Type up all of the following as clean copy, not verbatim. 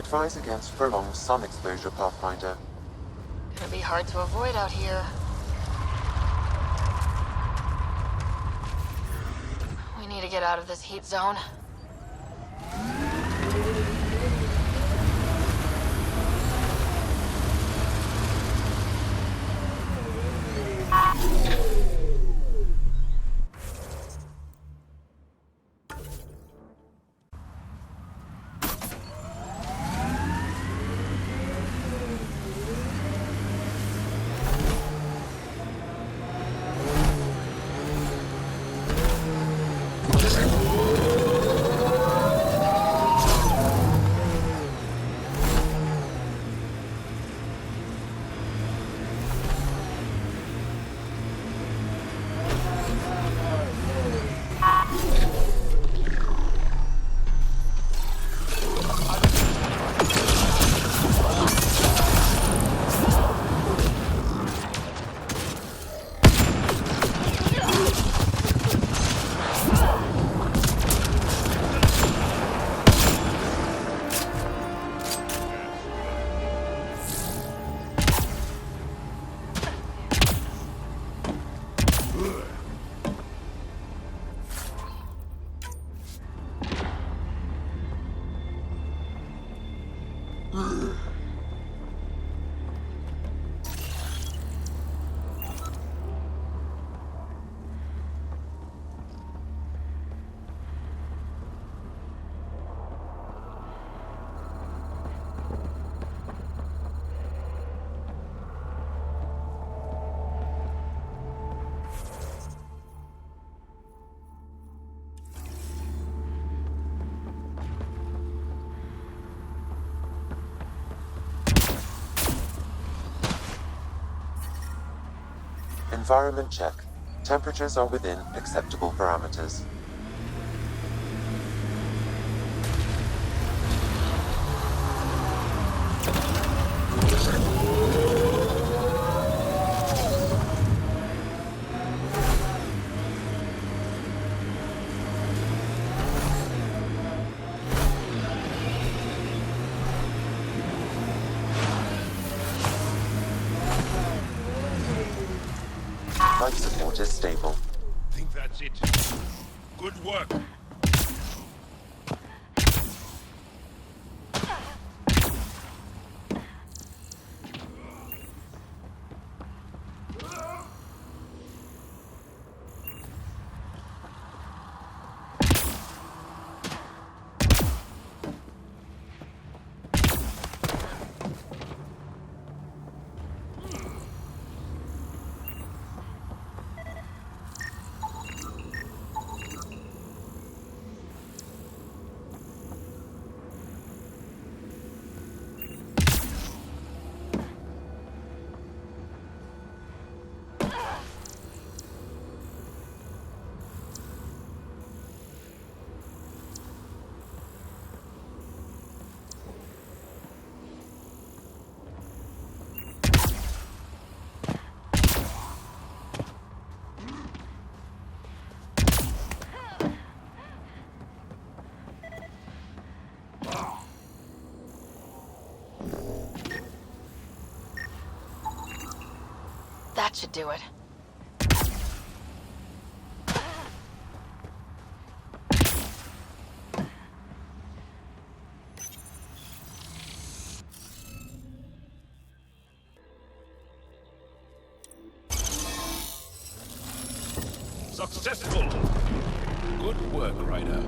Advise against prolonged sun exposure, Pathfinder. Gonna be hard to avoid out here. We need to get out of this heat zone. Environment check. Temperatures are within acceptable parameters. Life support is stable. I think that's it. Good work. That should do it. Successful. Good work, Ryder.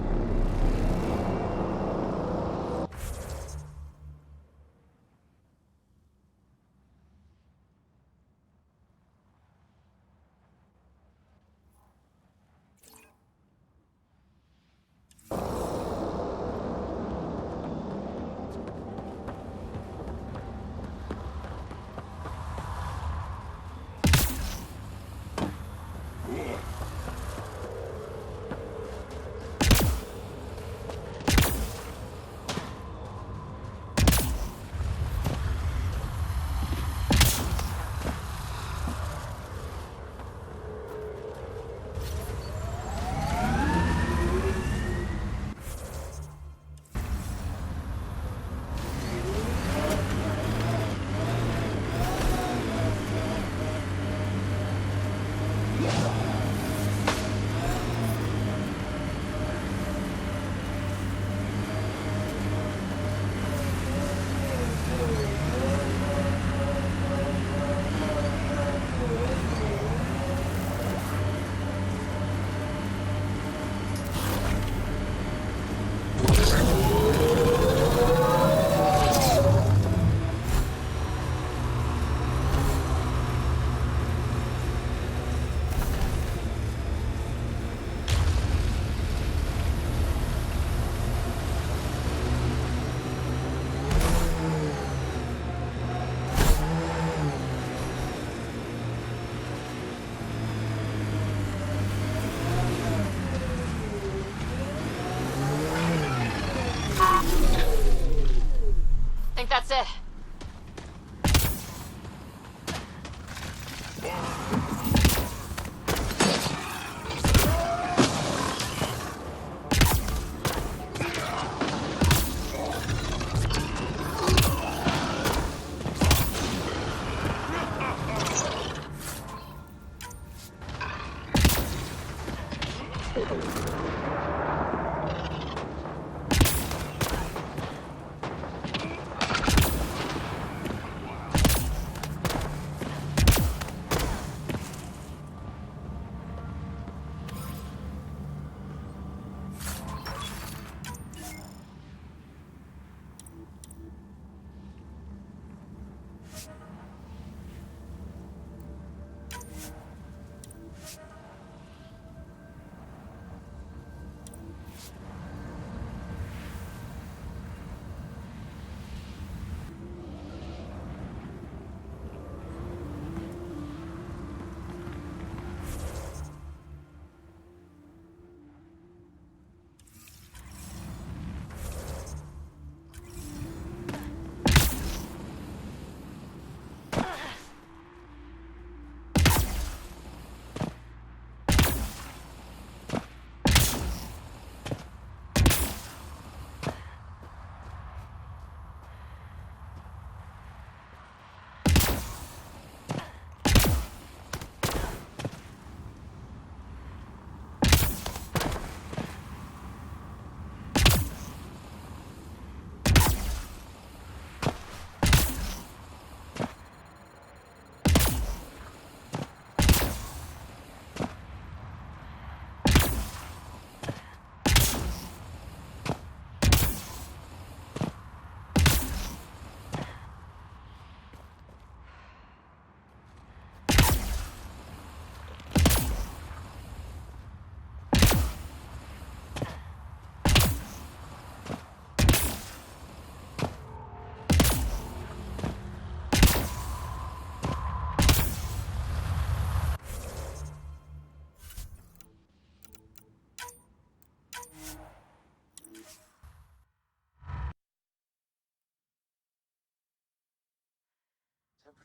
think that's it.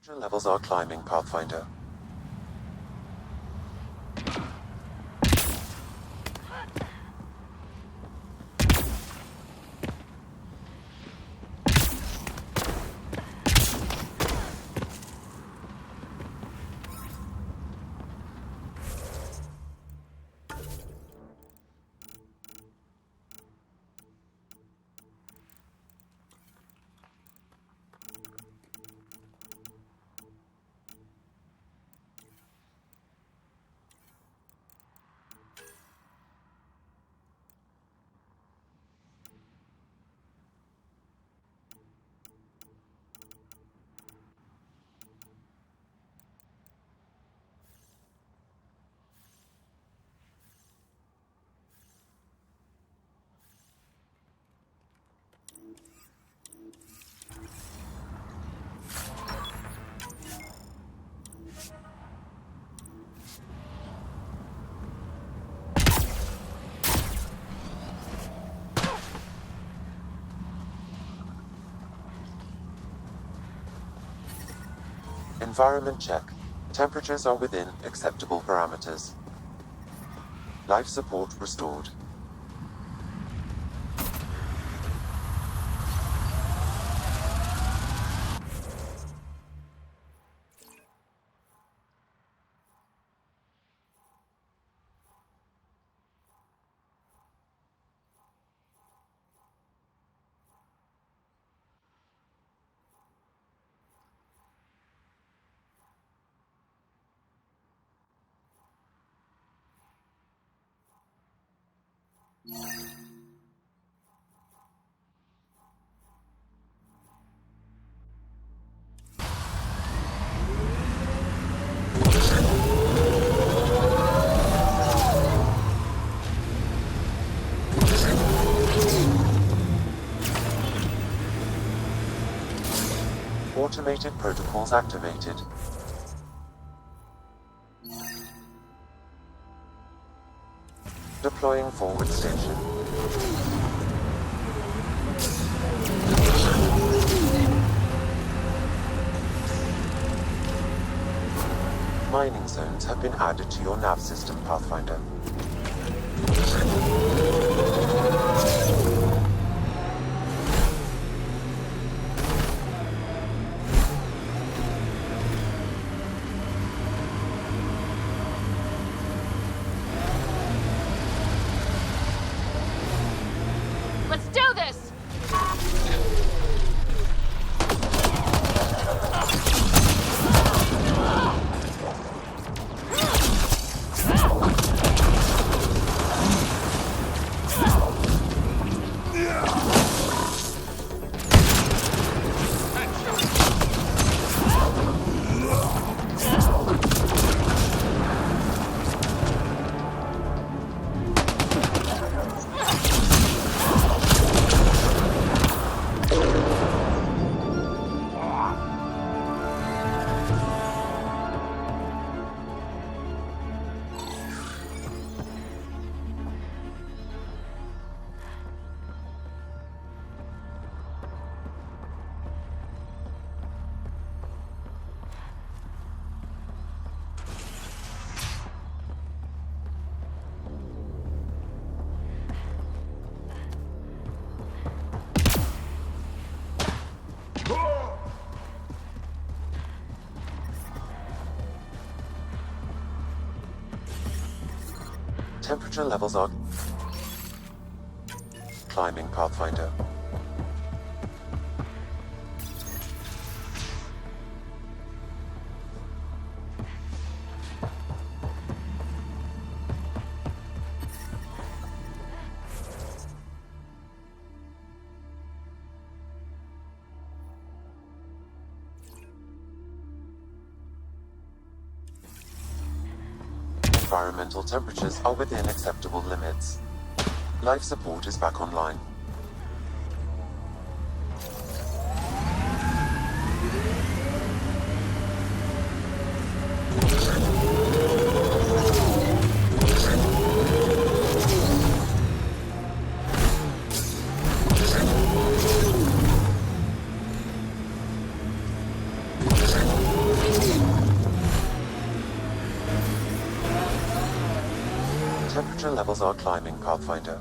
Temperature levels are climbing, Pathfinder. Environment check. Temperatures are within acceptable parameters. Life support restored. Automated protocols activated. Deploying forward station. mining zones have been added to your nav system, Pathfinder. Let's do this! Temperature levels are climbing, Pathfinder. Environmental temperatures are within acceptable limits. Life support is back online. Temperature levels are climbing, Pathfinder.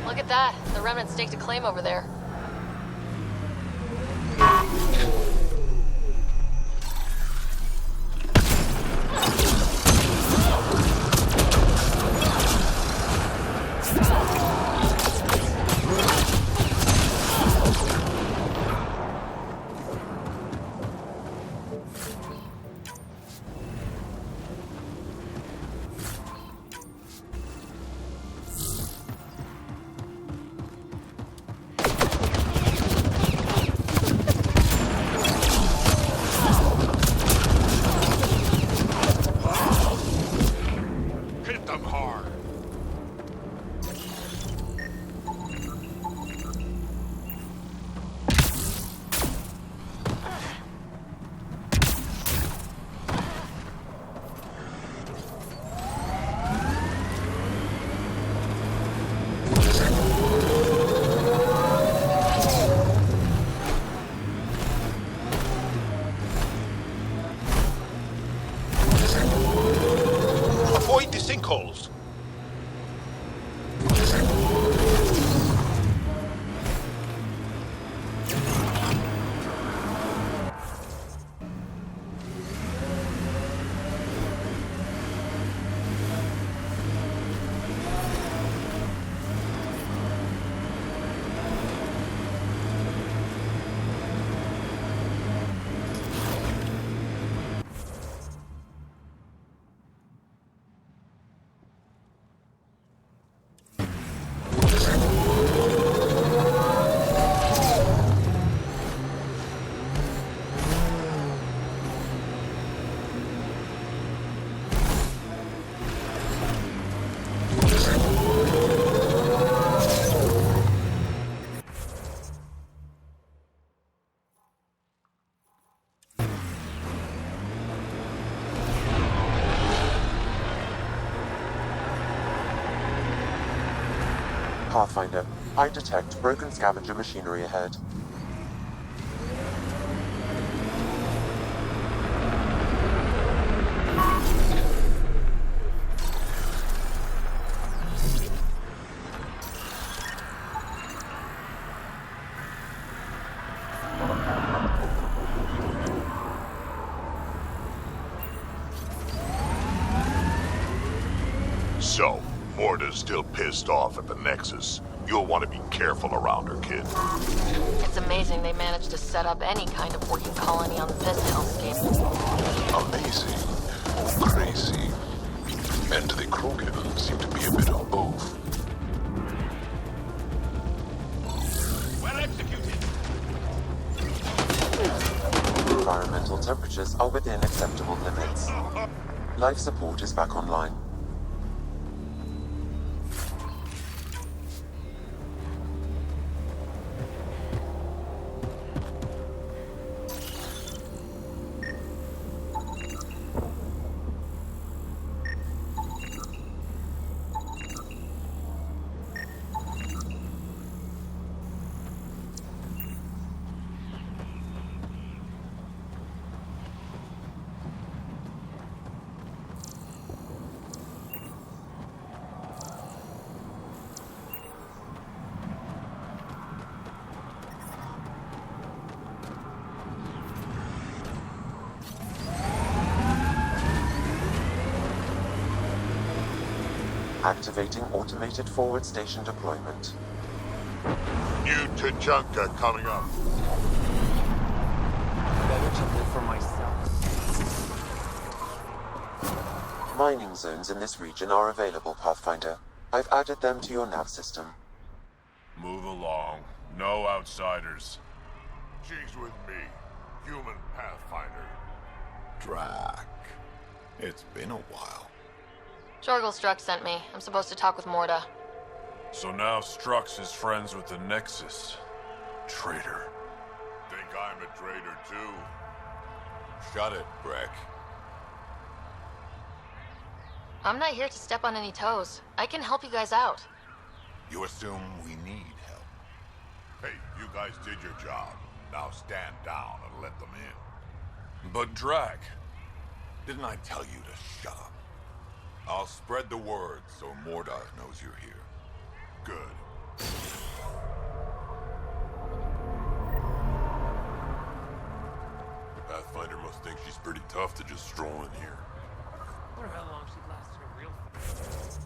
Look at that. The Remnant staked a claim over there. sinkholes. Pathfinder, I detect broken scavenger machinery ahead. So, Morda's still pissed off at the Nexus. You'll want to be careful around her, kid. It's amazing they managed to set up any kind of working colony on this hellscape. Amazing or crazy. And the Krogan seem to be a bit of both. Well executed. Environmental temperatures are within acceptable limits. Life support is back online. Activating automated forward station deployment. New Tuchanka coming up. Better to live for myself. Mining zones in this region are available, Pathfinder. I've added them to your nav system. Move along. No outsiders. She's with me, human Pathfinder. Drack. It's been a while. Jorgel Struck sent me. I'm supposed to talk with Morda. So now Strux is friends with the Nexus. Traitor. Think I'm a traitor too? Shut it, Brenk. I'm not here to step on any toes. I can help you guys out. You assume we need help. Hey, you guys did your job. Now stand down and let them in. But Drack. Didn't I tell you to shut up? I'll spread the word so Morda knows you're here. Good. Pathfinder must think she's pretty tough to just stroll in here. I wonder how long she'd last in a real fight.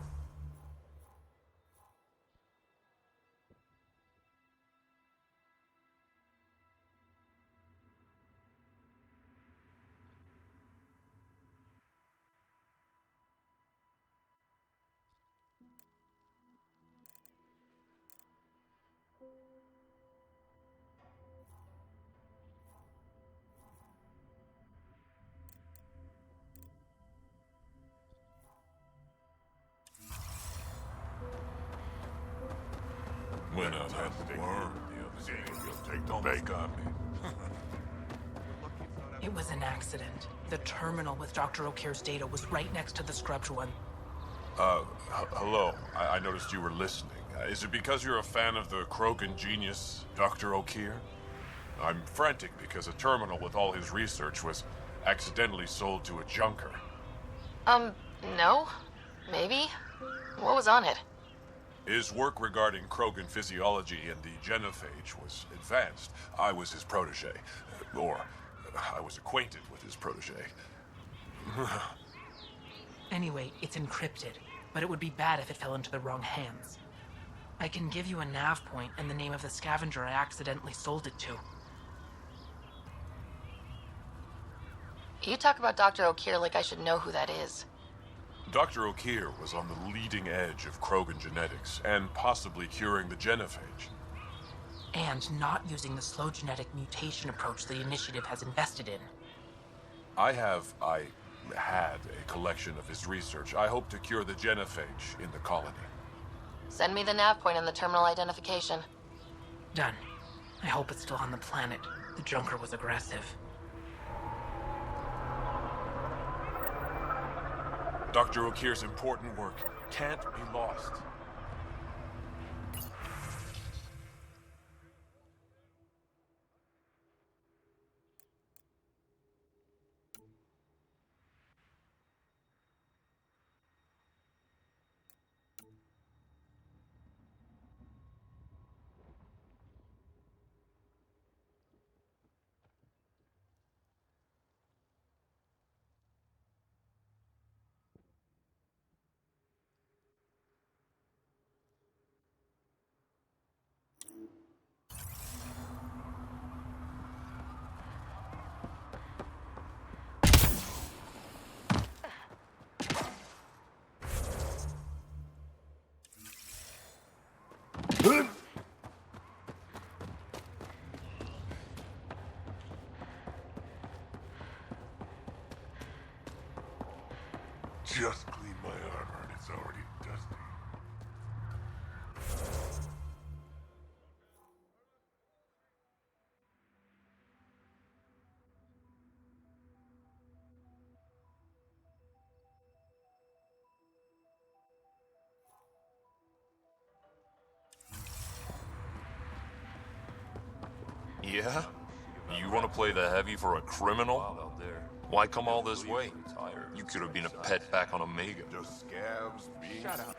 When I've had the worm, See if you'll take the almost bait. got me. It was an accident. The terminal with Dr. O'Keir's data was right next to the scrubbed one. Hello. I noticed you were listening. Is it because you're a fan of the Krogan genius, Dr. O'Keir? I'm frantic because a terminal with all his research was accidentally sold to a junker. No? Maybe? What was on it? His work regarding Krogan physiology and the genophage was advanced. I was his protege. Or, I was acquainted with his protege. Anyway, it's encrypted, but it would be bad if it fell into the wrong hands. I can give you a nav point and the name of the scavenger I accidentally sold it to. You talk about Dr. Okeer like I should know who that is. Dr. Okeer was on the leading edge of Krogan genetics, and possibly curing the genophage. And not using the slow genetic mutation approach the Initiative has invested in. I had a collection of his research. I hope to cure the genophage in the colony. Send me the nav point and the terminal identification. Done. I hope it's still on the planet. The Junker was aggressive. Dr. Okeer's important work can't be lost. Just cleaned my armor and it's already dusty. Yeah? You want to play the heavy for a criminal? Why come all this way? You could have been a pet back on Omega. Just scabs being... Shut up.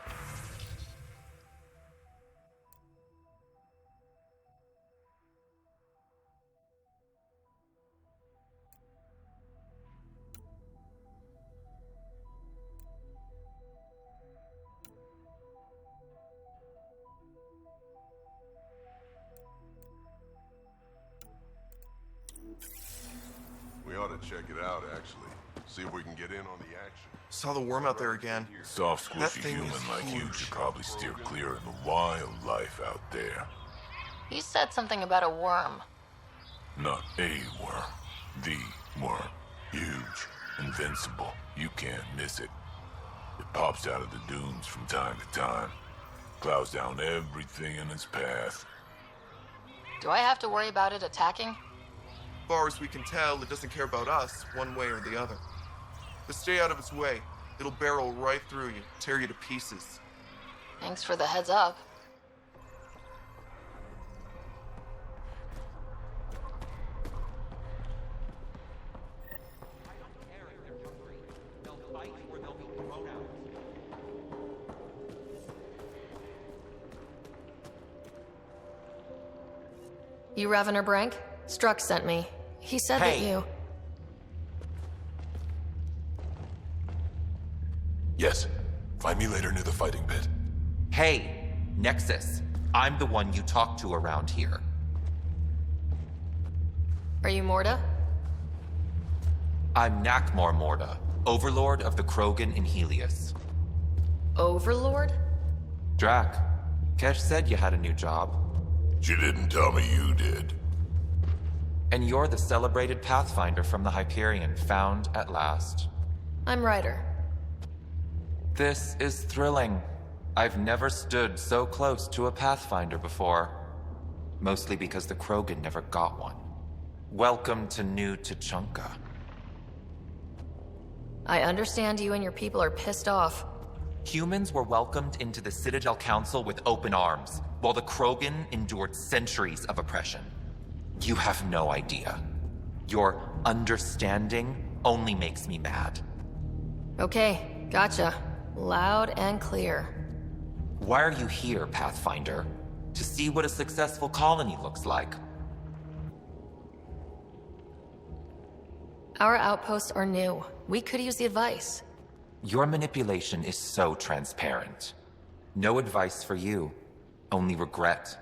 We ought to check it out, actually. See if we can get in on the action. Saw the worm out there again. Soft, That squishy thing human is like you huge. should probably steer clear of the wildlife out there. You said something about a worm. Not a worm. The worm. Huge. Invincible. You can't miss it. It pops out of the dunes from time to time. Plows down everything in its path. Do I have to worry about it attacking? As far as we can tell, it doesn't care about us, one way or the other. Just stay out of its way. It'll barrel right through you, tear you to pieces. Thanks for the heads up. You Ravanor Brenk? Struck sent me. He said that you... Yes. Find me later near the fighting pit. Hey, Nexus. I'm the one you talk to around here. Are you Morda? I'm Nakmor Morda, Overlord of the Krogan in Helios. Overlord? Drack, Kesh said you had a new job. She didn't tell me you did. And you're the celebrated Pathfinder from the Hyperion, found at last. I'm Ryder. This is thrilling. I've never stood so close to a Pathfinder before. Mostly because the Krogan never got one. Welcome to New Tuchanka. I understand you and your people are pissed off. Humans were welcomed into the Citadel Council with open arms, while the Krogan endured centuries of oppression. You have no idea. Your understanding only makes me mad. Okay, gotcha. Loud and clear. Why are you here, Pathfinder? To see what a successful colony looks like. Our outposts are new. We could use the advice. Your manipulation is so transparent. No advice for you, only regret.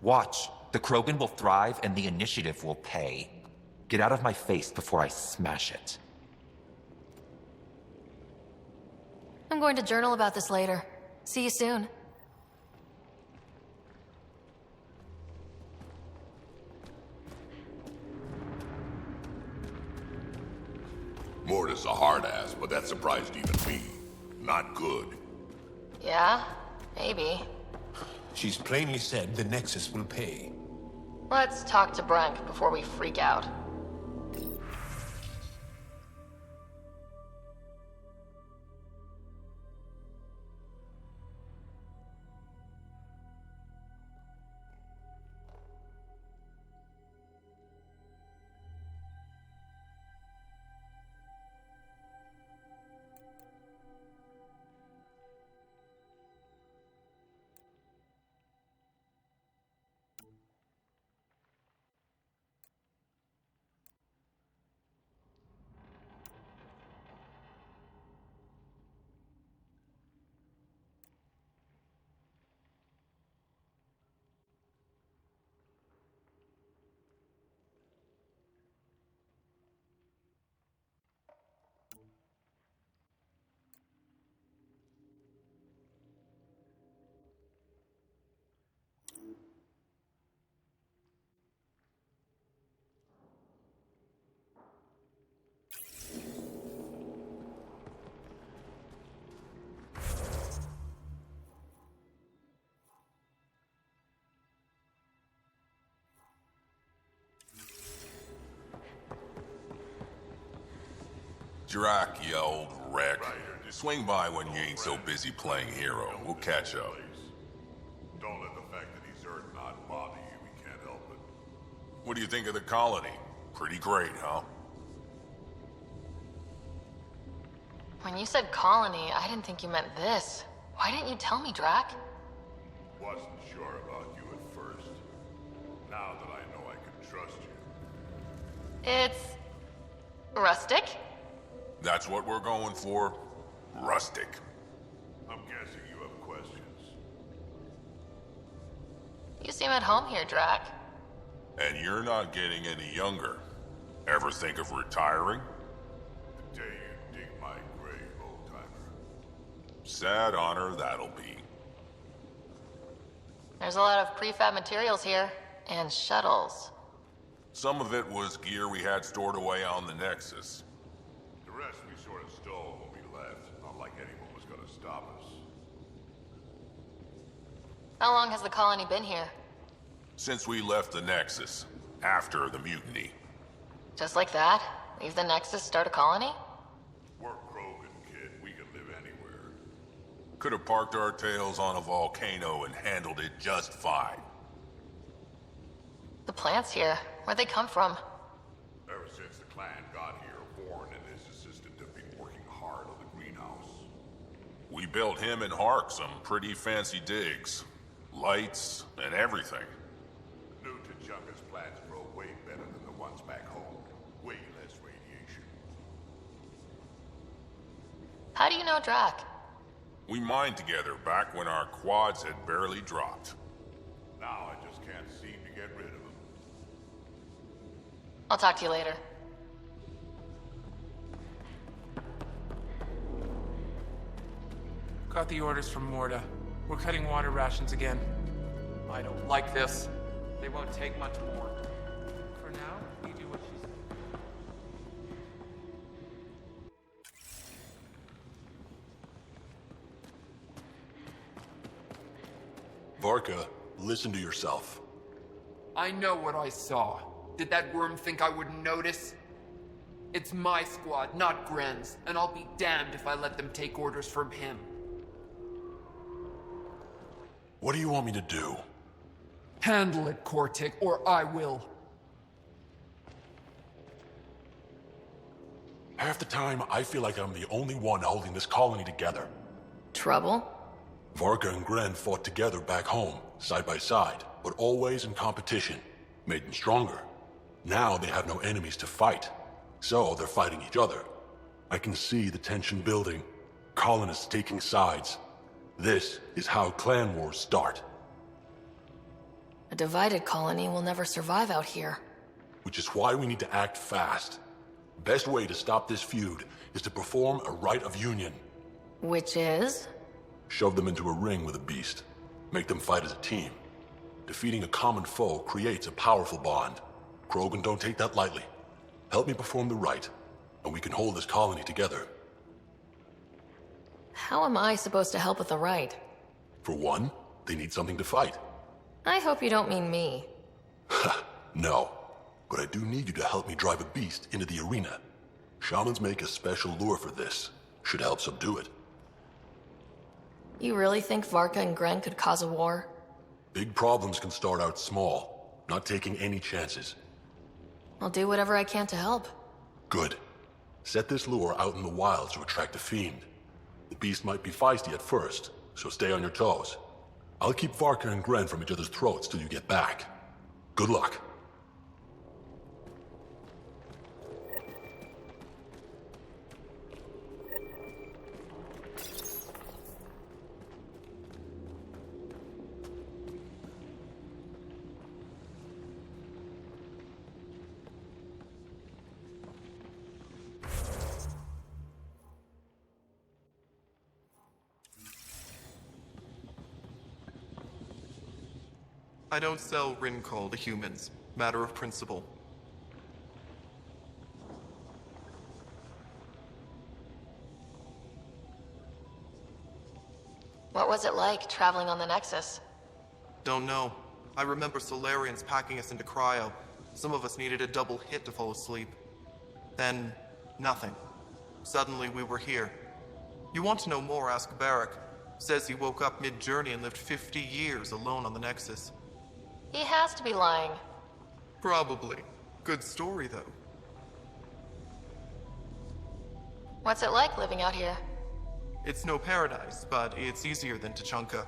Watch, the Krogan will thrive and the initiative will pay. Get out of my face before I smash it. I'm going to journal about this later. See you soon. Morda's a hard ass, but that surprised even me. Not good. Yeah? Maybe. She's plainly said the Nexus will pay. Let's talk to Brenk before we freak out. Drack, you old wreck. Swing by when you ain't so busy playing hero. We'll catch up. Don't let the fact that he's Earth not bother you. We can't help it. What do you think of the colony? Pretty great, huh? When you said colony, I didn't think you meant this. Why didn't you tell me, Drack? Wasn't sure about you at first. Now that I know I can trust you. It's... rustic? That's what we're going for. Rustic. I'm guessing you have questions. You seem at home here, Drack. And you're not getting any younger. Ever think of retiring? The day you dig my grave, old-timer. Sad honor that'll be. There's a lot of prefab materials here. And shuttles. Some of it was gear we had stored away on the Nexus. The rest we sort of stole when we left. Not like anyone was gonna stop us. How long has the colony been here? Since we left the Nexus. After the mutiny. Just like that? Leave the Nexus, start a colony? We're Krogan, kid. We can live anywhere. Could have parked our tails on a volcano and handled it just fine. The plants here, where'd they come from? Ever since the clan got here, Vorn and his assistant have been working hard on the greenhouse. We built him and Hark some pretty fancy digs. Lights and everything. New Tuchanka's plants grow way better than the ones back home. Way less radiation. How do you know Drack? We mined together back when our quads had barely dropped. Now I just can't seem to get rid of him. I'll talk to you later. Got the orders from Morda. We're cutting water rations again. I don't like this. They won't take much more. For now, you do what she says. Varka, listen to yourself. I know what I saw. Did that worm think I wouldn't notice? It's my squad, not Gren's, and I'll be damned if I let them take orders from him. What do you want me to do? Handle it, Kortik, or I will. Half the time, I feel like I'm the only one holding this colony together. Trouble? Varka and Gren fought together back home, side by side, but always in competition. Made them stronger. Now they have no enemies to fight, so they're fighting each other. I can see the tension building, colonists taking sides. This is how clan wars start. A divided colony will never survive out here. Which is why we need to act fast. Best way to stop this feud is to perform a rite of union. Which is? Shove them into a ring with a beast. Make them fight as a team. Defeating a common foe creates a powerful bond. Krogan don't take that lightly. Help me perform the rite, and we can hold this colony together. How am I supposed to help with the rite? For one, they need something to fight. I hope you don't mean me. No, but I do need you to help me drive a beast into the arena. Shamans make a special lure for this. Should help subdue it. You really think Varka and Gren could cause a war? Big problems can start out small, not taking any chances. I'll do whatever I can to help. Good. Set this lure out in the wilds to attract a fiend. The beast might be feisty at first, so stay on your toes. I'll keep Varka and Gren from each other's throats till you get back. Good luck. I don't sell Rincol to humans. Matter of principle. What was it like, traveling on the Nexus? Don't know. I remember Solarians packing us into cryo. Some of us needed a double hit to fall asleep. Then, nothing. Suddenly we were here. You want to know more, ask Barrack. Says he woke up mid-journey and lived 50 years alone on the Nexus. He has to be lying. Probably. Good story, though. What's it like living out here? It's no paradise, but it's easier than Tuchanka.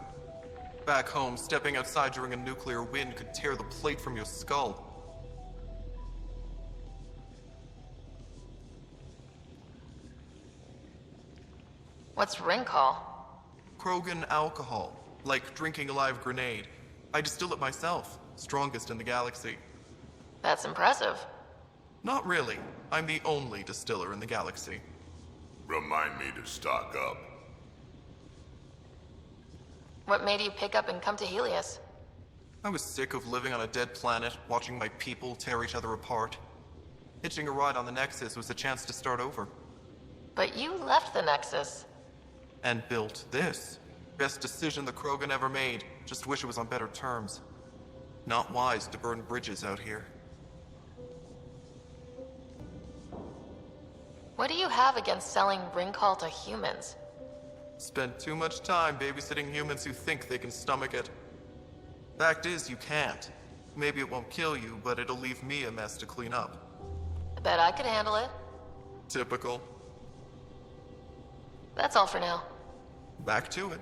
Back home, stepping outside during a nuclear wind could tear the plate from your skull. What's Rincol? Krogan alcohol, like drinking a live grenade. I distill it myself, strongest in the galaxy. That's impressive. Not really. I'm the only distiller in the galaxy. Remind me to stock up. What made you pick up and come to Helios? I was sick of living on a dead planet, watching my people tear each other apart. Hitching a ride on the Nexus was a chance to start over. But you left the Nexus. And built this. Best decision the Krogan ever made. Just wish it was on better terms. Not wise to burn bridges out here. What do you have against selling Rincol to humans? Spend too much time babysitting humans who think they can stomach it. Fact is, you can't. Maybe it won't kill you, but it'll leave me a mess to clean up. I bet I could handle it. Typical. That's all for now. Back to it.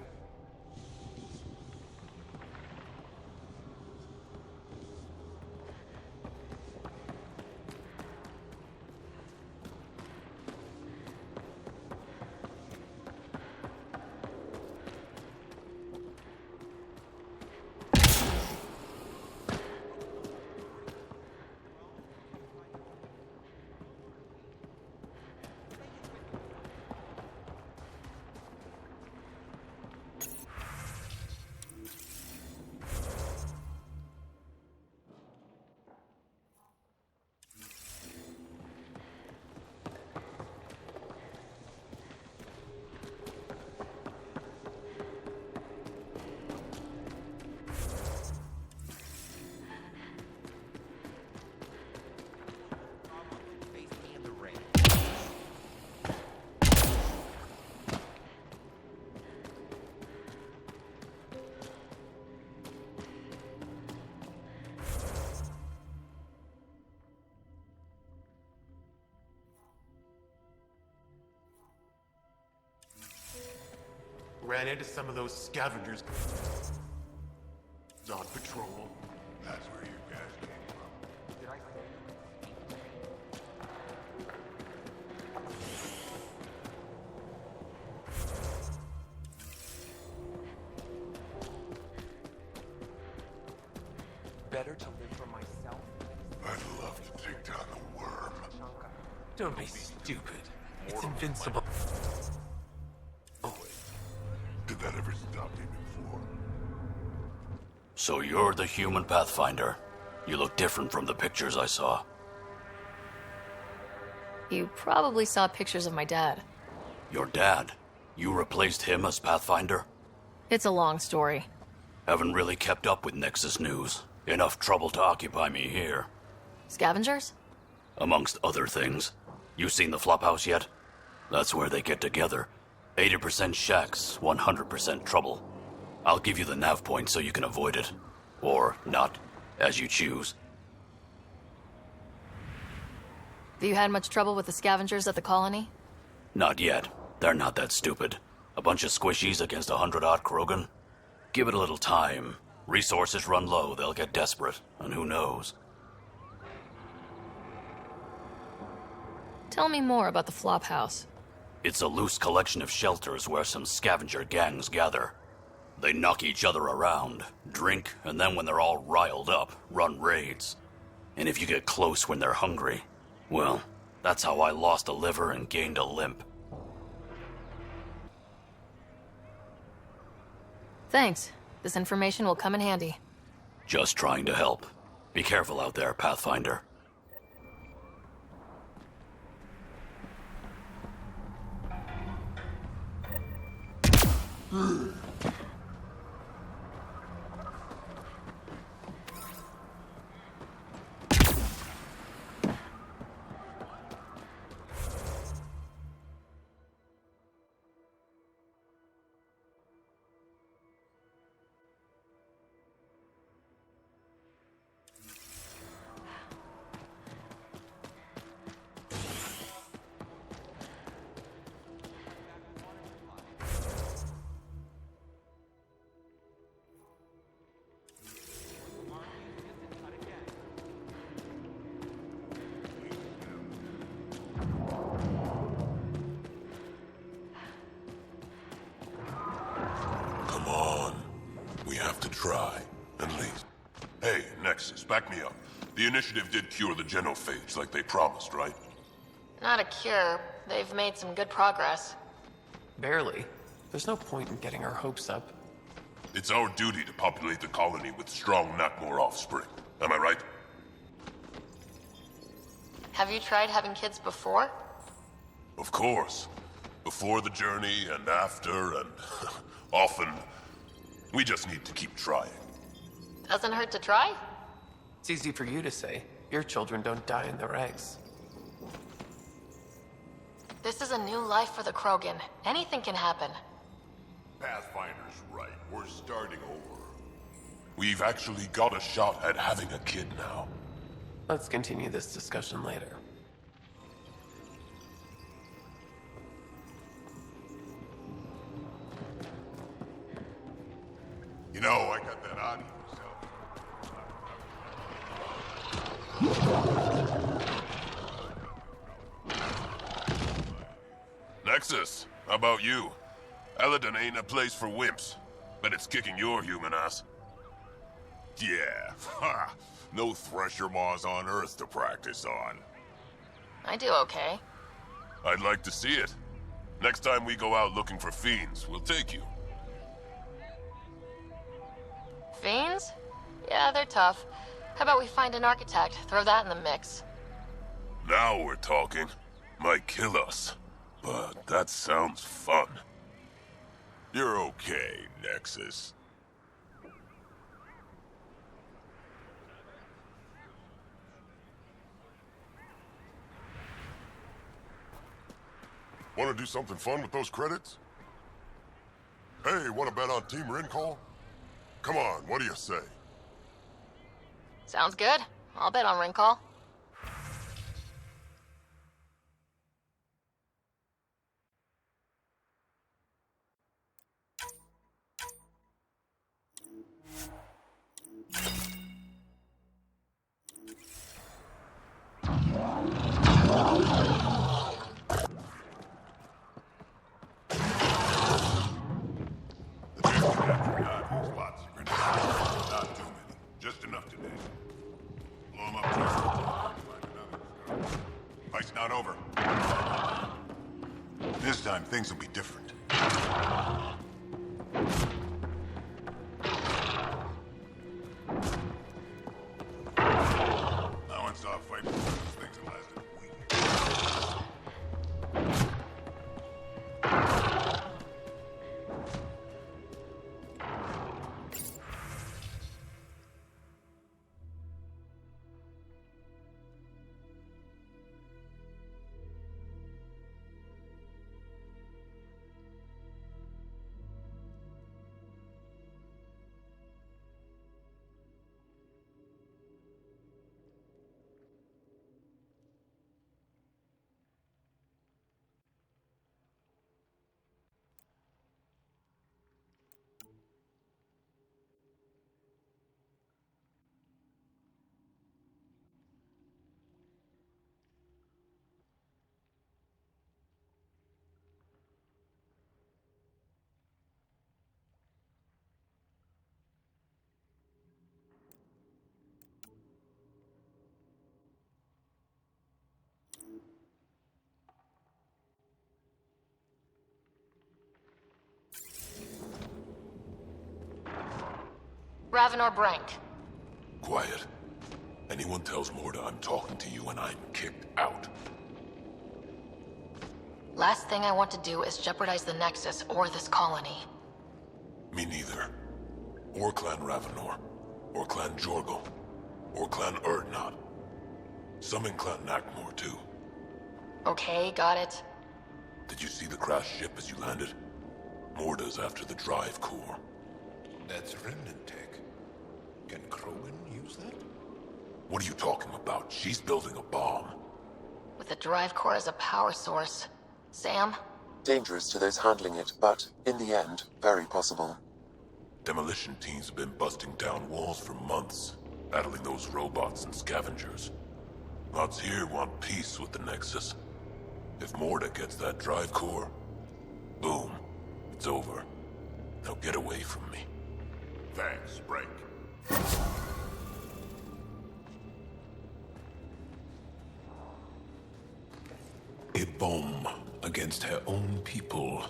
ran into some of those scavengers on patrol. That's where you guys came from. Did I Better to live for myself. I'd love to take down the worm. Don't be stupid. It's invincible. Did that ever stop me before? So you're the human Pathfinder. You look different from the pictures I saw. You probably saw pictures of my dad. Your dad? You replaced him as Pathfinder? It's a long story. Haven't really kept up with Nexus news. Enough trouble to occupy me here. Scavengers? Amongst other things. You seen the Flophouse yet? That's where they get together. 80% shacks, 100% trouble. I'll give you the nav point so you can avoid it. Or not, as you choose. Have you had much trouble with the scavengers at the colony? Not yet. They're not that stupid. A bunch of squishies against 100-odd Krogan? Give it a little time. Resources run low, they'll get desperate, and who knows? Tell me more about the Flophouse. It's a loose collection of shelters where some scavenger gangs gather. They knock each other around, drink, and then when they're all riled up, run raids. And if you get close when they're hungry, well, that's how I lost a liver and gained a limp. Thanks. This information will come in handy. Just trying to help. Be careful out there, Pathfinder. Try, at least. Hey, Nexus, back me up. The initiative did cure the genophage like they promised, right? Not a cure. They've made some good progress. Barely. There's no point in getting our hopes up. It's our duty to populate the colony with strong, not more offspring. Am I right? Have you tried having kids before? Of course. Before the journey and after and often. We just need to keep trying. Doesn't hurt to try? It's easy for you to say. Your children don't die in their eggs. This is a new life for the Krogan. Anything can happen. Pathfinder's right. We're starting over. We've actually got a shot at having a kid now. Let's continue this discussion later. You know, I got that on myself. Nexus, how about you? Elaaden ain't a place for wimps, but it's kicking your human ass. Yeah, ha! No thresher maws on Earth to practice on. I do okay. I'd like to see it. Next time we go out looking for fiends, we'll take you. Fiends? Yeah, they're tough. How about we find an architect, throw that in the mix? Now we're talking. Might kill us, but that sounds fun. You're okay, Nexus. Want to do something fun with those credits? Hey, want to bet on Team Rincall? Come on, what do you say? Sounds good. I'll bet on Rincall. This time, things will be different. I once saw a fight with those things that lasted a week. Ravanor Brenk. Quiet. Anyone tells Morda I'm talking to you and I'm kicked out. Last thing I want to do is jeopardize the Nexus or this colony. Me neither. Or Clan Ravanor. Or Clan Jorgal. Or Clan Urdnot. Some in Clan Nakmor, too. Okay, got it. Did you see the crashed ship as you landed? Morda's after the drive core. That's Remnant tech. Can Krogan use that? What are you talking about? She's building a bomb. With the drive core as a power source. Sam? Dangerous to those handling it, but, in the end, very possible. Demolition teams have been busting down walls for months, battling those robots and scavengers. Lots here want peace with the Nexus. If Morda gets that drive core, boom, it's over. Now get away from me. Thanks, Brenk. A bomb against her own people.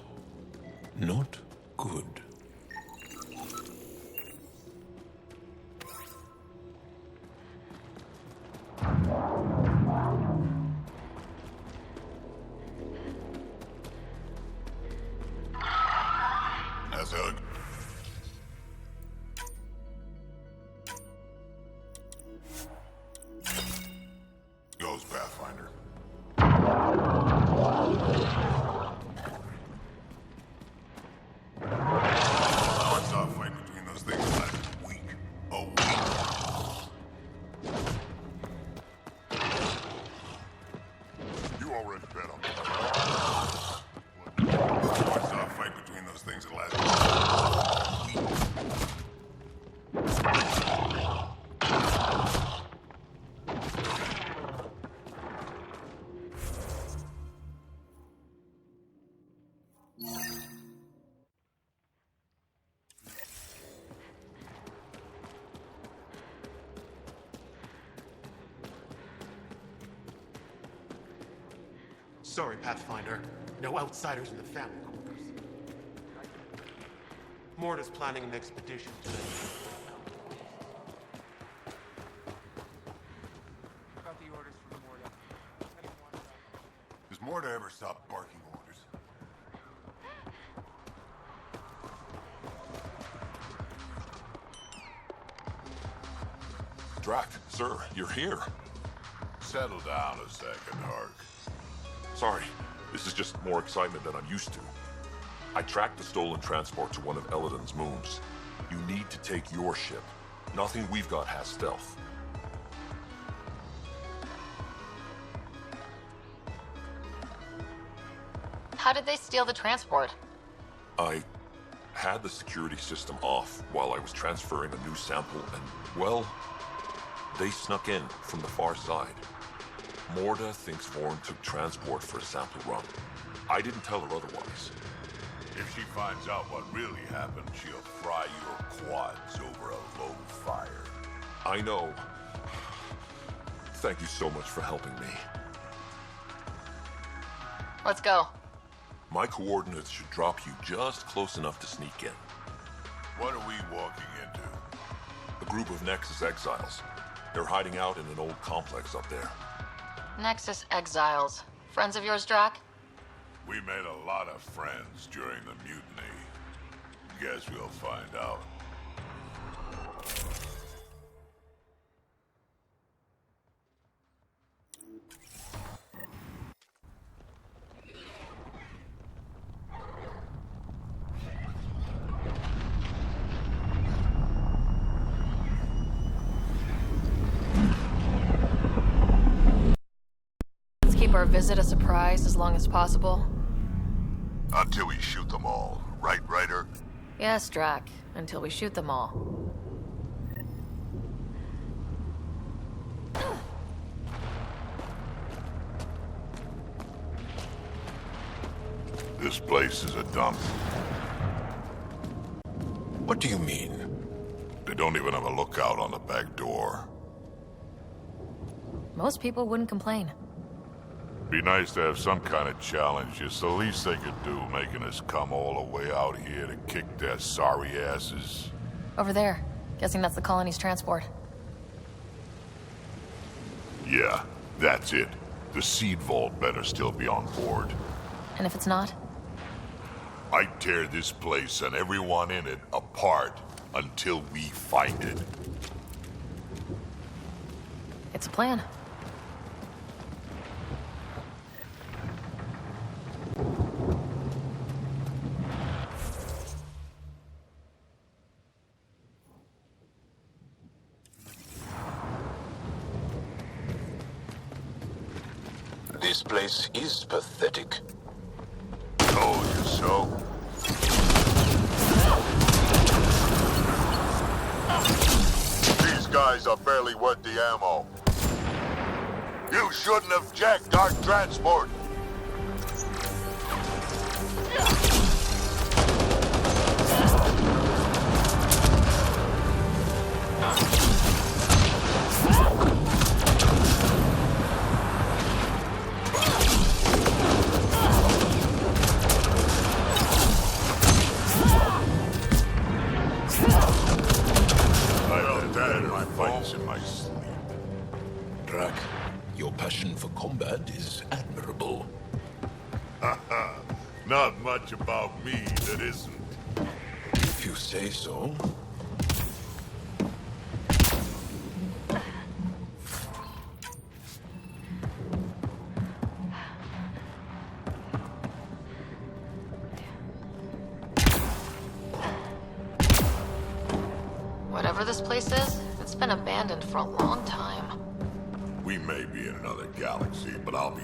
Not good. That's hug. Goes, Pathfinder. I saw a fight between those things last week. A week. You already bet on that. I saw a fight between those things that lasted a week. Sorry, Pathfinder. No outsiders in the family quarters. Morda's planning an expedition today. Got the orders from Morda. Does Morda ever stop barking orders? Drack, sir, you're here. Settle down a second, Hark. Sorry, this is just more excitement than I'm used to. I tracked the stolen transport to one of Elaaden's moons. You need to take your ship. Nothing we've got has stealth. How did they steal the transport? I had the security system off while I was transferring a new sample and, well, they snuck in from the far side. Morda thinks Vorn took transport for a sample run. I didn't tell her otherwise. If she finds out what really happened, she'll fry your quads over a low fire. I know. Thank you so much for helping me. Let's go. My coordinates should drop you just close enough to sneak in. What are we walking into? A group of Nexus exiles. They're hiding out in an old complex up there. Nexus exiles. Friends of yours, Drack? We made a lot of friends during the mutiny. Guess we'll find out. Let's keep our visit a surprise as long as possible. Until we shoot them all, right, Ryder? Yes, Drack. Until we shoot them all. This place is a dump. What do you mean? They don't even have a lookout on the back door. Most people wouldn't complain. Be nice to have some kind of challenge. It's the least they could do, making us come all the way out here to kick their sorry asses. Over there. Guessing that's the colony's transport. Yeah, that's it. The seed vault better still be on board. And if it's not? I'd tear this place and everyone in it apart until we find it. It's a plan. This place is pathetic. Told you so. These guys are barely worth the ammo. You shouldn't have jacked our transport. In my sleep. Drack, your passion for combat is admirable. Not much about me that isn't. If you say so. Whatever this place is, it's been abandoned for a long time. We may be in another galaxy, but I'll be...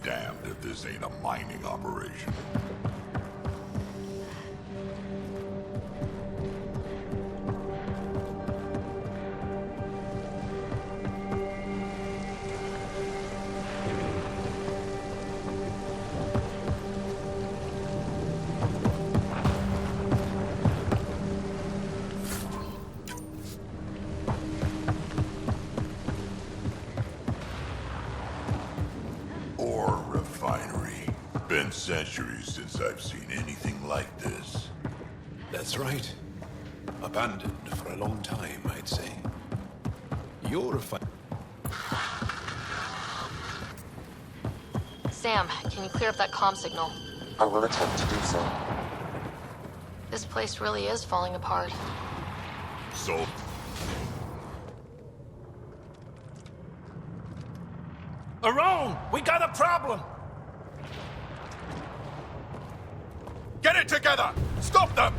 damned if this ain't a mining operation. Refinery. Been centuries since I've seen anything like this. That's right. Abandoned for a long time, I'd say. You're a Sam, can you clear up that comm signal? I will attempt to do so. This place really is falling apart. So? Aroane, we got a problem! Get it together! Stop them!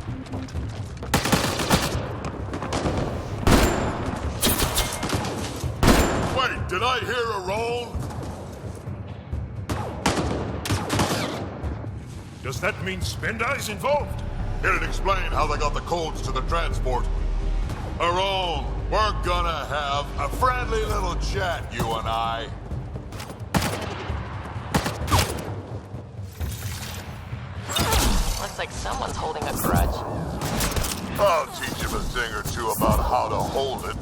Wait, did I hear Aroane? Does that mean Spender is involved? It'd explain how they got the codes to the transport. Aroane, we're gonna have a friendly little chat, you and I. Looks like someone's holding a grudge. I'll teach him a thing or two about how to hold it.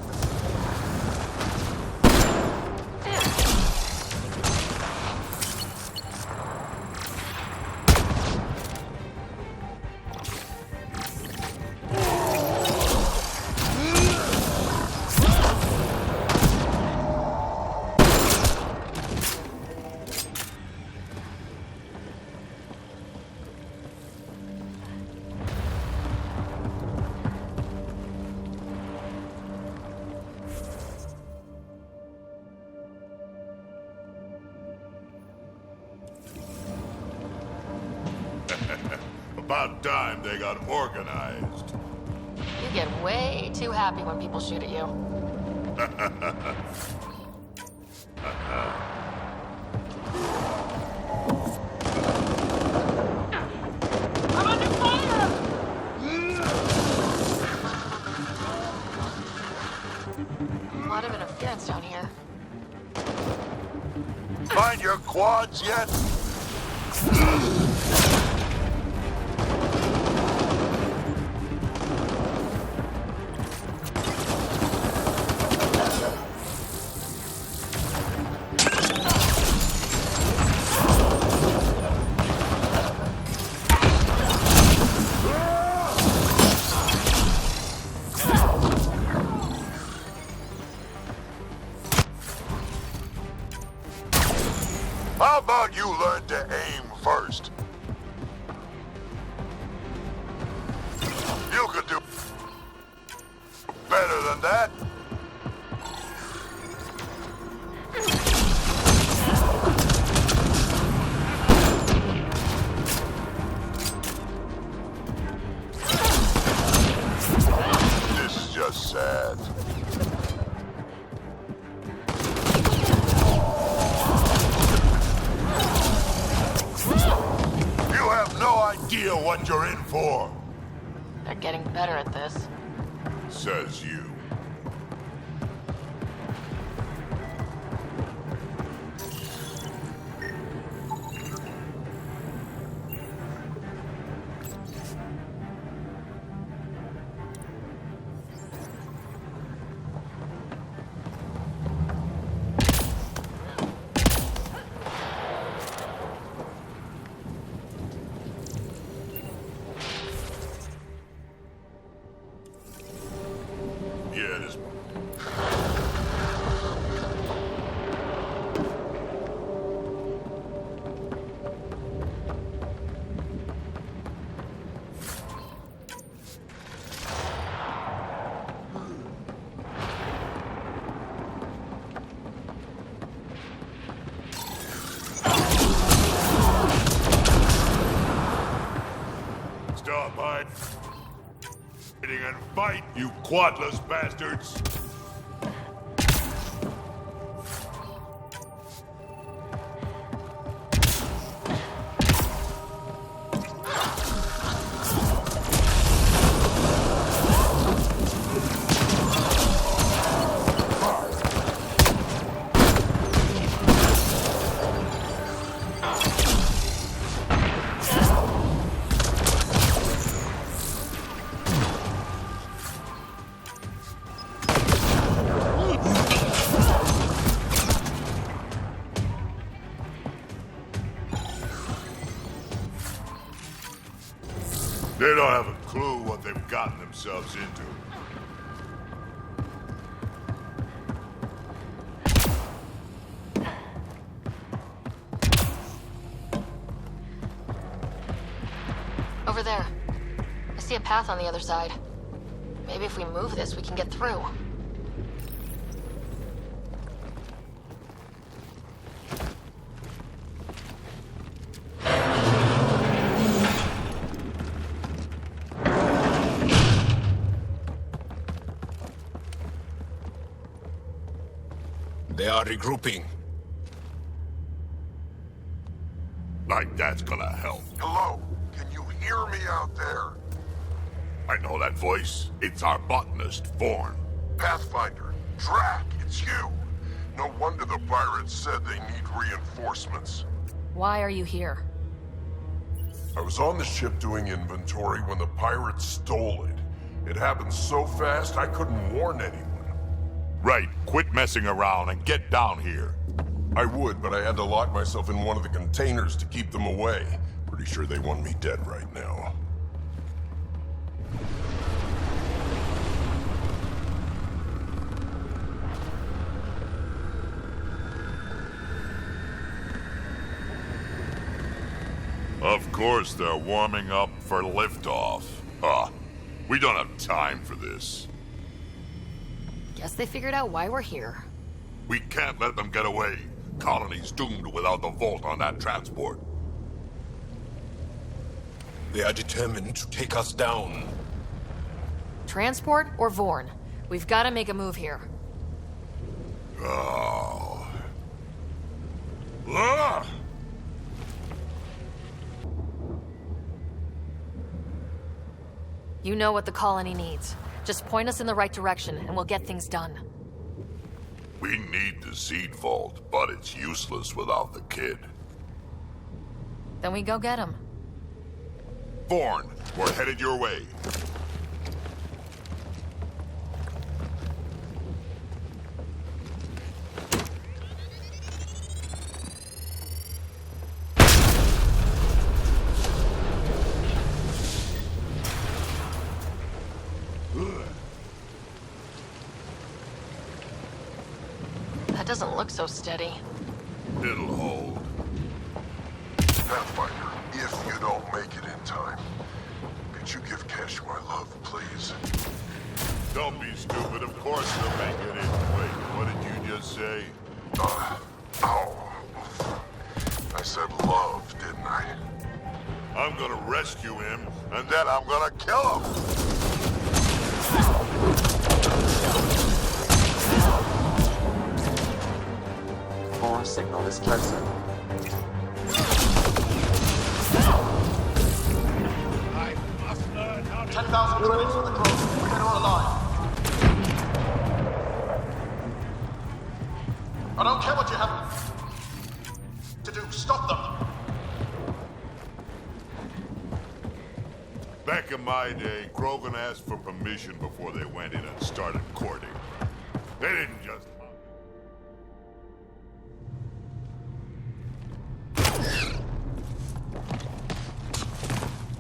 About time they got organized. You get way too happy when people shoot at you. I'm under fire! A lot of interference down here. Find your quads yet? How about you learn to aim first? You could do better than that. This is just sad. You have no idea what you're in for. They're getting better at this. Says you. Yeah, it is. Stop hiding and fight, you quadless bastards! They don't have a clue what they've gotten themselves into. Over there. I see a path on the other side. Maybe if we move this, we can get through. They are regrouping. Like that's gonna help. Hello? Can you hear me out there? I know that voice. It's our botanist, Vorn. Pathfinder, Drack, it's you. No wonder the pirates said they need reinforcements. Why are you here? I was on the ship doing inventory when the pirates stole it. It happened so fast I couldn't warn anyone. Right, quit messing around and get down here. I would, but I had to lock myself in one of the containers to keep them away. Pretty sure they want me dead right now. Of course they're warming up for liftoff. We don't have time for this. Guess they figured out why we're here. We can't let them get away. Colony's doomed without the vault on that transport. They are determined to take us down. Transport or Vorn? We've got to make a move here. Oh. Ah! You know what the colony needs. Just point us in the right direction, and we'll get things done. We need the seed vault, but it's useless without the kid. Then we go get him. Vorn, we're headed your way. That doesn't look so steady. It'll hold. Pathfinder, if you don't make it in time, could you give Kesh my love, please? Don't be stupid. Of course he'll make it in. Wait, what did you just say? Oh. I said love, didn't I? I'm gonna rescue him, and then I'm gonna kill him! Vorn signal is closer. I must learn how to... 10,000 credits for the Krogan. We're dead or alive. I don't care what you have to do. Stop them. Back in my day, Krogan asked for permission before they went in and started courting. They didn't just...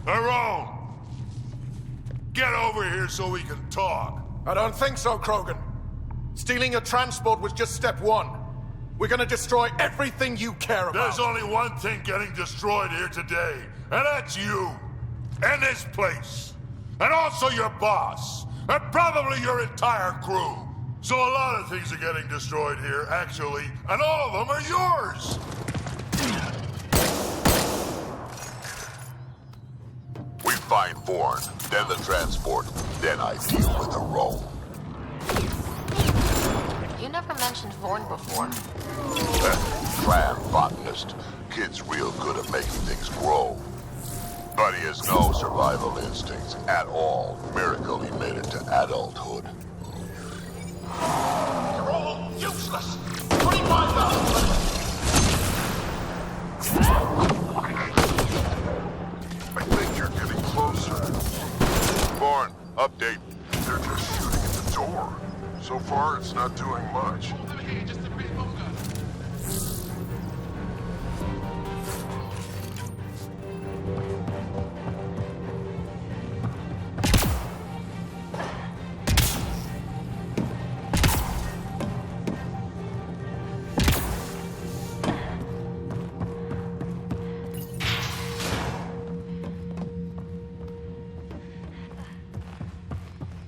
Aroane! Get over here so we can talk. I don't think so, Krogan. Stealing your transport was just step one. We're gonna destroy everything you care about. There's only one thing getting destroyed here today, and that's you. And this place. And also your boss. And probably your entire crew. So a lot of things are getting destroyed here, actually, and all of them are yours! We find Vorn, then the transport, then I deal with Aroane. You never mentioned Vorn before. Clan botanist. Kid's real good at making things grow. But he has no survival instincts at all. Miracle he made it to adulthood. You're all useless! 25,000! I think you're getting closer. Vorn, update. They're just shooting at the door. So far, it's not doing much.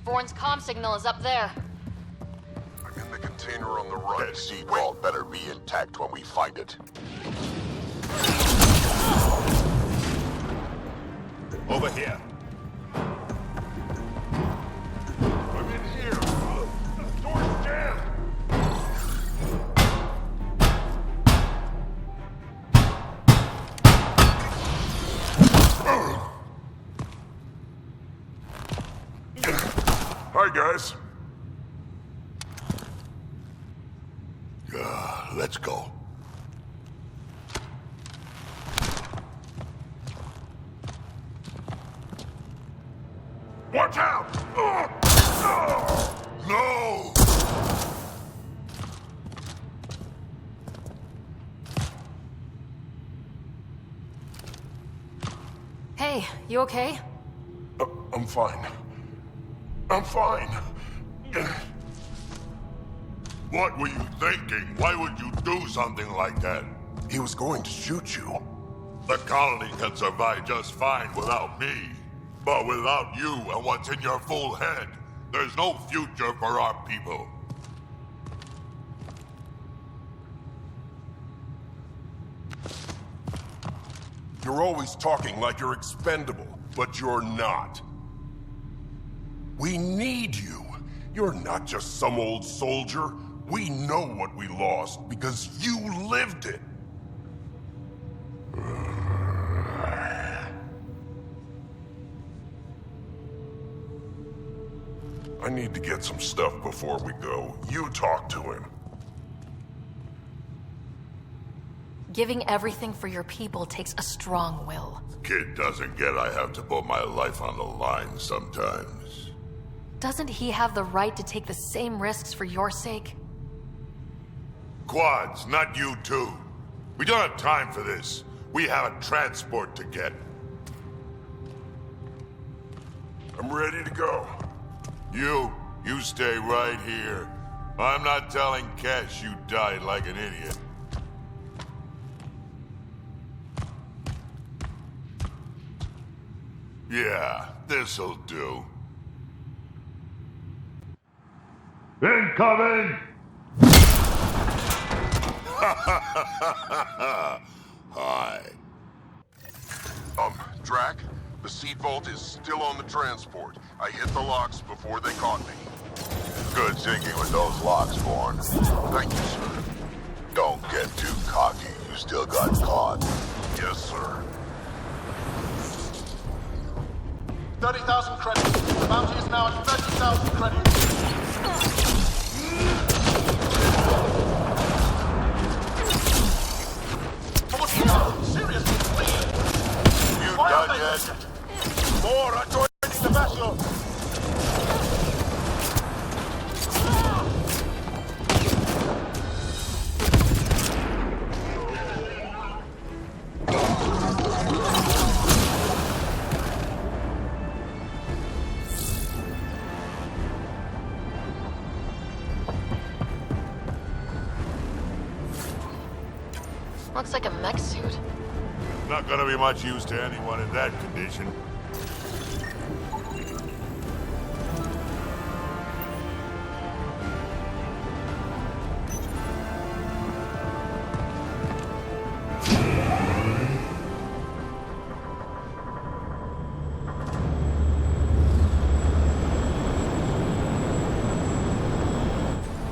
Vorn's comm signal is up there. I'm in the container on the right. That seed vault better be intact when we find it. Over here. I'm in here. The door's jammed. Hi, guys. Let's go. Watch out! No! Hey, you okay? I'm fine. I'm fine. What were you thinking? Why would you do something like that? He was going to shoot you. The colony can survive just fine without me. But without you and what's in your full head, there's no future for our people. You're always talking like you're expendable. but you're not. We need you. You're not just some old soldier. We know what we lost because you lived it. I need to get some stuff before we go. You talk to him. Giving everything for your people takes a strong will. Kid doesn't get I have to put my life on the line sometimes. Doesn't he have the right to take the same risks for your sake? Quads, not you two. We don't have time for this. We have a transport to get. I'm ready to go. You stay right here. I'm not telling Kesh you died like an idiot. Yeah, this'll do. Incoming! Hi. Drack, the seed vault is still on the transport. I hit the locks before they caught me. Good thinking with those locks, Vorn. Thank you, sir. Don't get too cocky. You still got caught. Yes, sir. 30,000 credits. The bounty is now at 30,000 credits. Seriously, please. You done yet? More are joining the vessel. Looks like a mech suit. Not gonna be much use to anyone in that condition.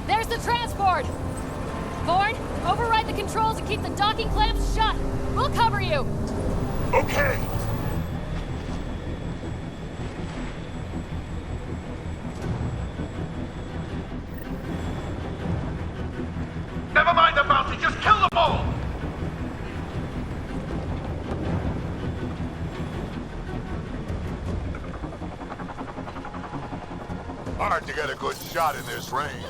There's the transport! Vorn, override the controls and keep the docking clamps shut. We'll cover you. Okay. Never mind the bounty, just kill them all! Hard to get a good shot in this range.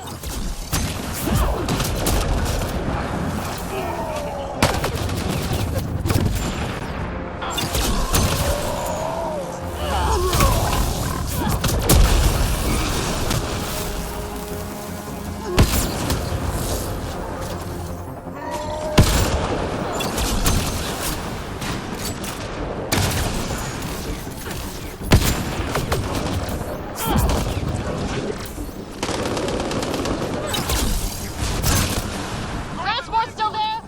Transport's still there?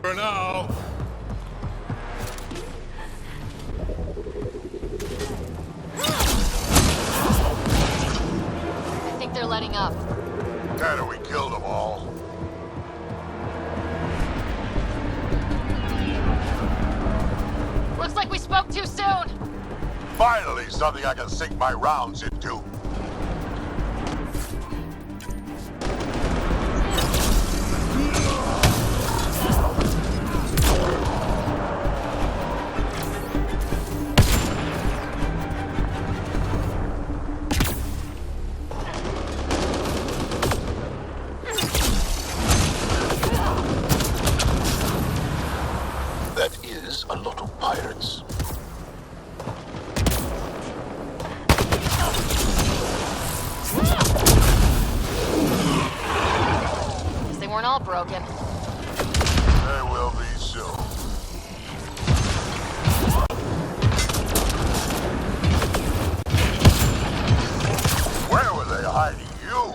For now. I think they're letting up. Tanner, we killed them all. Looks like we spoke too soon. Finally, something I can sink my rounds into. That is a lot of pirates. Guess they weren't all broken. They will be soon. Where were they hiding you?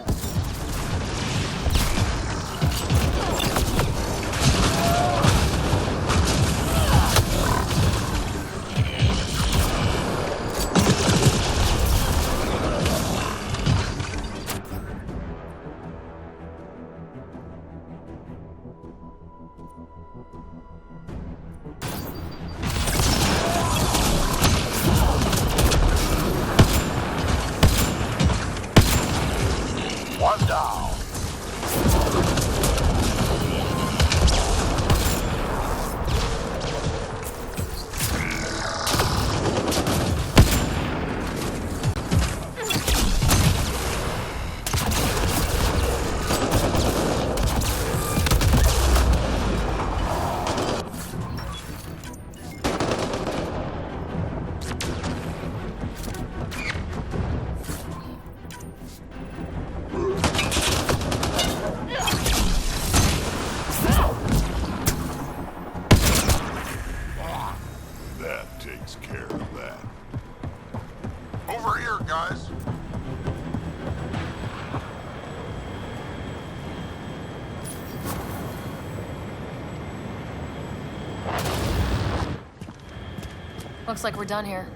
Looks like we're done here.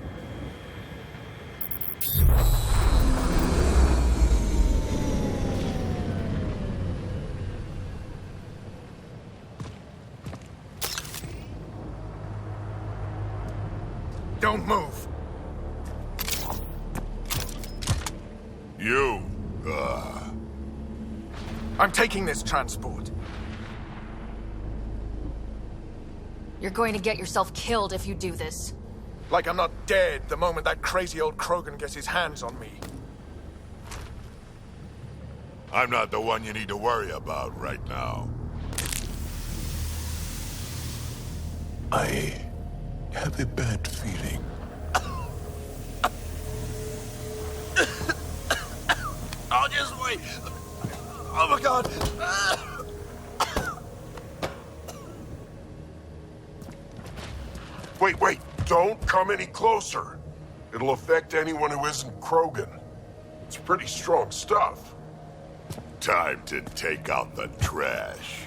Don't move. You, I'm taking this transport. You're going to get yourself killed if you do this. Like I'm not dead the moment that crazy old Krogan gets his hands on me. I'm not the one you need to worry about right now. I have a bad feeling. Oh, just wait. Oh my god. Wait. Don't come any closer. It'll affect anyone who isn't Krogan. It's pretty strong stuff. Time to take out the trash.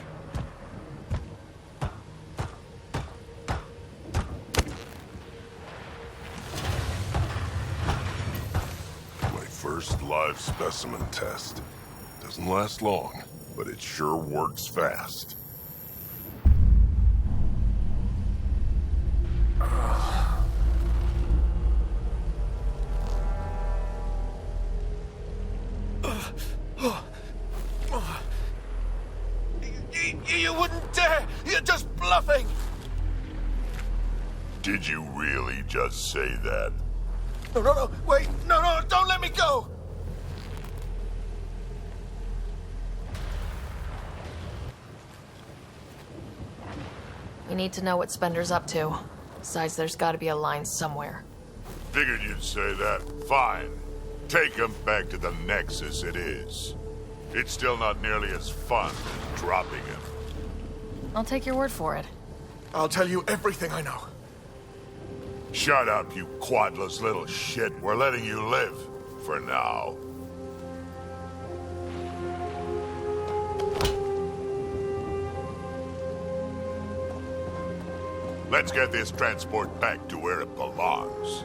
My first live specimen test. Doesn't last long, but it sure works fast. You wouldn't dare! You're just bluffing! Did you really just say that? No, wait! No, don't let me go! We need to know what Spender's up to. Besides, there's gotta be a line somewhere. Figured you'd say that. Fine. Take him back to the Nexus it is. It's still not nearly as fun as dropping him. I'll take your word for it. I'll tell you everything I know. Shut up, you quadless little shit. We're letting you live. For now. Let's get this transport back to where it belongs.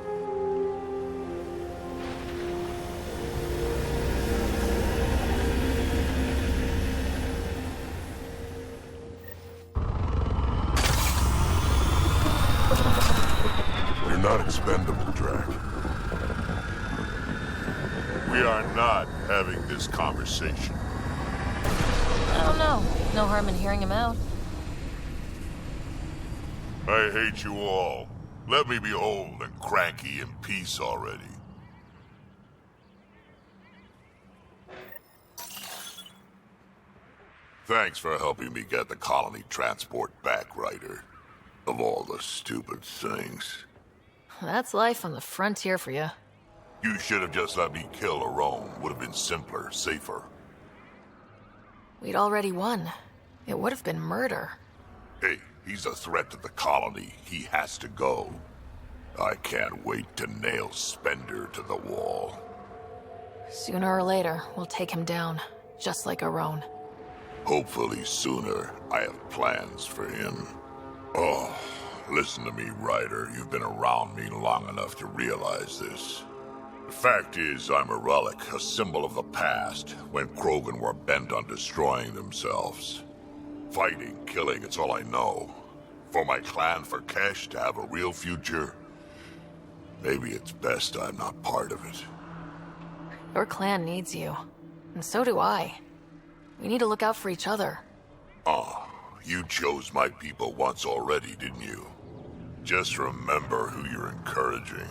You're not expendable, Drack. We are not having this conversation. I don't know. No harm in hearing him out. I hate you all. Let me be old and cranky in peace already. Thanks for helping me get the colony transport back, Ryder. Of all the stupid things. That's life on the frontier for you. You should have just let me kill Aroane. Would have been simpler, safer. We'd already won. It would have been murder. Hey, he's a threat to the colony. He has to go. I can't wait to nail Spender to the wall. Sooner or later, we'll take him down. Just like Aroane. Hopefully sooner. I have plans for him. Oh, listen to me, Ryder. You've been around me long enough to realize this. The fact is, I'm a relic, a symbol of the past, when Krogan were bent on destroying themselves. Fighting, killing, it's all I know. For my clan, for Kesh to have a real future, maybe it's best I'm not part of it. Your clan needs you. And so do I. We need to look out for each other. Ah, you chose my people once already, didn't you? Just remember who you're encouraging.